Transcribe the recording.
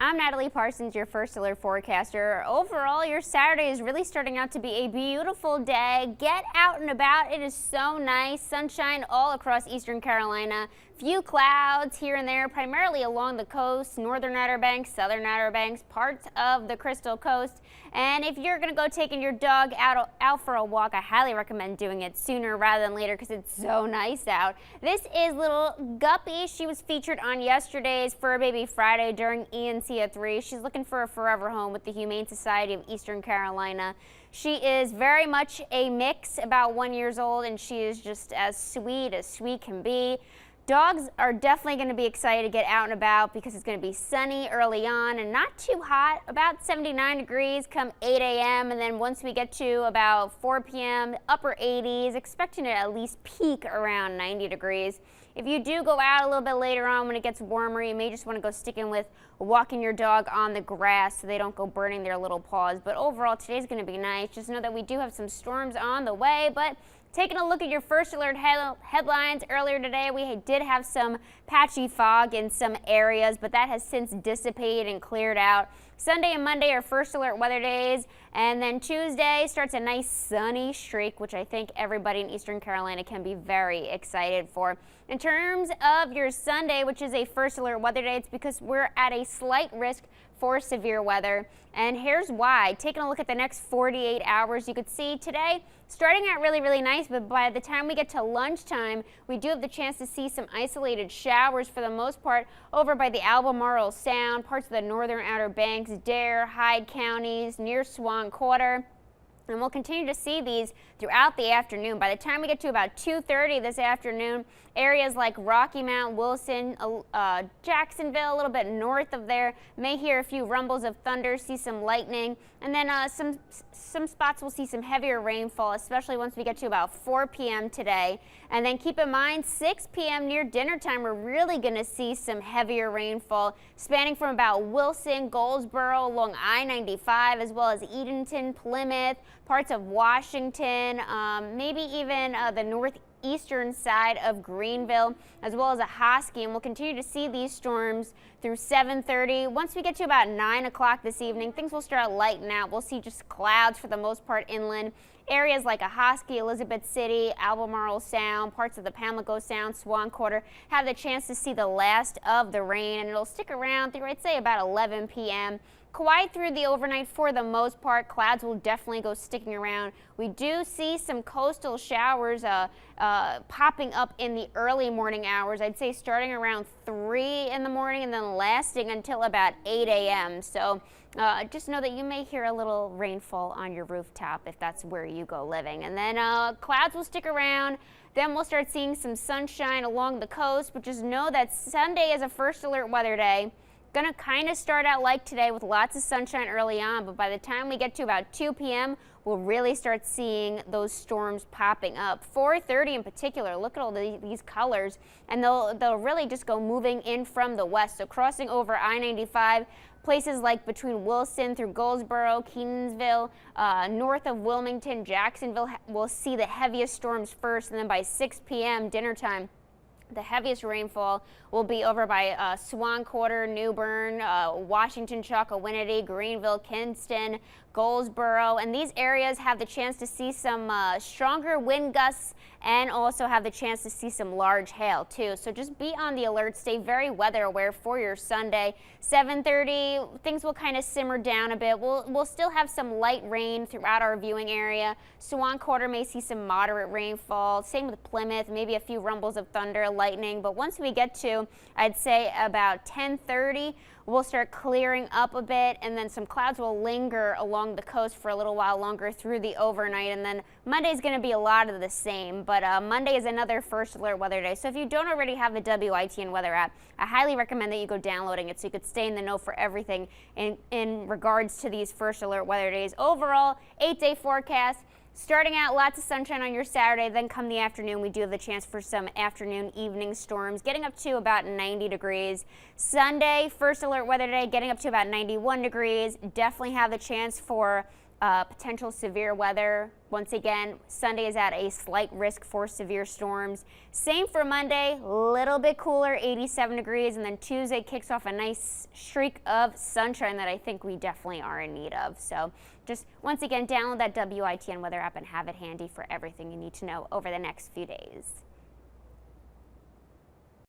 I'm Natalie Parsons, your first alert forecaster. Overall, your Saturday is really starting out to be a beautiful day. Get out and about. It is so nice. Sunshine all across eastern Carolina. Few clouds here and there, primarily along the coast, northern Outer Banks, southern Outer Banks, parts of the Crystal Coast. And if you're going to go taking your dog out for a walk, I highly recommend doing it sooner rather than later because it's so nice out. This is little Guppy. She was featured on yesterday's Fur Baby Friday during ENC at 3. She's looking for a forever home with the Humane Society of Eastern Carolina. She is very much a mix, about 1 year old, and she is just as sweet can be. Dogs are definitely going to be excited to get out and about because it's going to be sunny early on and not too hot, about 79 degrees come 8 a.m. and then once we get to about 4 p.m., upper 80s, expecting it at least peak around 90 degrees. If you do go out a little bit later on when it gets warmer, you may just want to go stick in with walking your dog on the grass so they don't go burning their little paws. But overall, today's going to be nice. Just know that we do have some storms on the way, but taking a look at your first alert headlines earlier today, we did have some patchy fog in some areas, but that has since dissipated and cleared out. Sunday and Monday are first alert weather days, and then Tuesday starts a nice sunny streak, which I think everybody in Eastern Carolina can be very excited for. In terms of your Sunday, which is a first alert weather day, it's because we're at a slight risk for severe weather, and here's why. Taking a look at the next 48 hours, you could see today starting out really nice, but by the time we get to lunchtime, we do have the chance to see some isolated showers for the most part over by the Albemarle Sound, parts of the northern Outer Banks, Dare, Hyde counties, near Swan Quarter. And we'll continue to see these throughout the afternoon. By the time we get to about 2:30 this afternoon, areas like Rocky Mount, Wilson, Jacksonville, a little bit north of there, may hear a few rumbles of thunder, see some lightning, and then some spots will see some heavier rainfall, especially once we get to about 4 p.m. today. And then keep in mind, 6 p.m. near dinner time, we're really going to see some heavier rainfall, spanning from about Wilson, Goldsboro, along I-95, as well as Edenton, Plymouth, parts of Washington, maybe even the northeastern side of Greenville, as well as a Hosky. And we'll continue to see these storms through 7:30. Once we get to about 9 o'clock this evening, things will start lightening out. We'll see just clouds for the most part inland. Areas like a Hosky, Elizabeth City, Albemarle Sound, parts of the Pamlico Sound, Swan Quarter have the chance to see the last of the rain, and it'll stick around through, I'd say, about 11 p.m. Quiet through the overnight for the most part. Clouds will definitely go sticking around. We do see some coastal showers popping up in the early morning hours. I'd say starting around 3 in the morning and then lasting until about 8 a.m. So just know that you may hear a little rainfall on your rooftop if that's where you go living. And then clouds will stick around. Then we'll start seeing some sunshine along the coast, but just know that Sunday is a first alert weather day. Going to kind of start out like today with lots of sunshine early on, but by the time we get to about 2 p.m., we'll really start seeing those storms popping up. 4:30 in particular, look at all these colors, and they'll really just go moving in from the west. So crossing over I-95, places like between Wilson through Goldsboro, Kenansville, north of Wilmington, Jacksonville, we'll see the heaviest storms first, and then by 6 p.m. dinner time, the heaviest rainfall will be over by Swan Quarter, New Bern, Washington, Chocowinity, Greenville, Kinston, Goldsboro, and these areas have the chance to see some stronger wind gusts and also have the chance to see some large hail too. So just be on the alert, stay very weather aware for your Sunday. 7:30, things will kind of simmer down a bit. We'll still have some light rain throughout our viewing area. Swan Quarter may see some moderate rainfall. Same with Plymouth, maybe a few rumbles of thunder, lightning. But once we get to, I'd say about 10:30, we'll start clearing up a bit, and then some clouds will linger along the coast for a little while longer through the overnight, and then Monday's going to be a lot of the same, but Monday is another first alert weather day. So if you don't already have the WITN weather app, I highly recommend that you go downloading it so you could stay in the know for everything in regards to these first alert weather days. Overall, 8-day forecast. Starting out, lots of sunshine on your Saturday, then come the afternoon, we do have the chance for some afternoon, evening storms, getting up to about 90 degrees. Sunday, first alert weather day, getting up to about 91 degrees. Definitely have the chance for Potential severe weather. Once again, Sunday is at a slight risk for severe storms. Same for Monday, little bit cooler, 87 degrees, and then Tuesday kicks off a nice streak of sunshine that I think we definitely are in need of. So just once again, download that WITN weather app and have it handy for everything you need to know over the next few days.